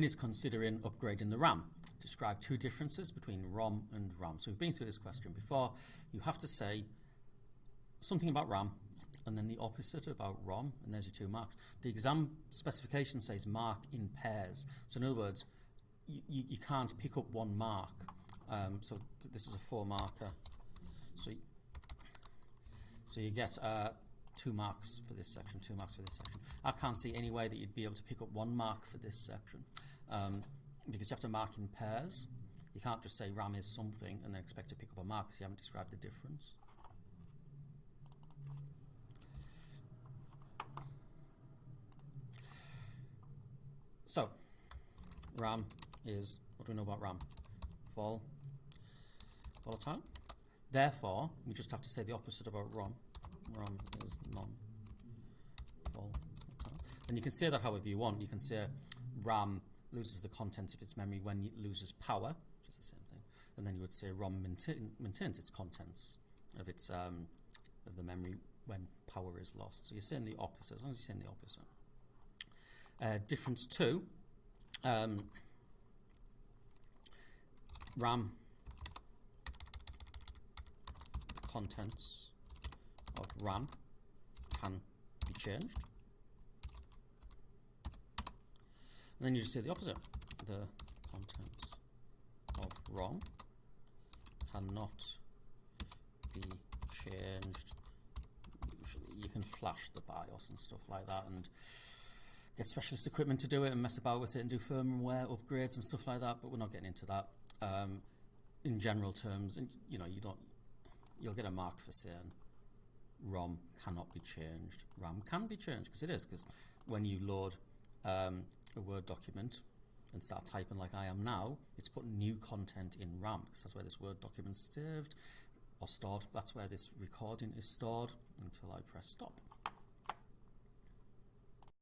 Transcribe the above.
is considering upgrading the RAM. Describe two differences between ROM and RAM. So we've been through this question before. You have to say something about RAM and then the opposite about ROM, and there's your 2 marks. The exam specification says mark in pairs. So in other words, you can't pick up 1 mark. So this is a 4 marker. So you get 2 marks for this section, 2 marks for this section. I can't see any way that you'd be able to pick up 1 mark for this section, because you have to mark in pairs. You can't just say RAM is something and then expect to pick up a mark because you haven't described the difference. So, RAM is, what do we know about RAM? Volatile. Therefore, we just have to say the opposite about ROM. ROM is non-volatile. And you can say that however you want. You can say RAM loses the contents of its memory when it loses power, which is the same thing. And then you would say ROM maintains its contents of its of the memory when power is lost. So you're saying the opposite, as long as you're saying the opposite. Difference 2, RAM, the contents of RAM can be changed. And then you just say the opposite. The contents of ROM cannot be changed. Usually you can flash the BIOS and stuff like that and get specialist equipment to do it and mess about with it and do firmware upgrades and stuff like that, but we're not getting into that. In general terms, and you'll get a mark for saying ROM cannot be changed. RAM can be changed, because it is, because when you load a Word document and start typing like I am now, it's putting new content in RAM, because that's where this Word document's saved or stored. That's where this recording is stored until I press stop.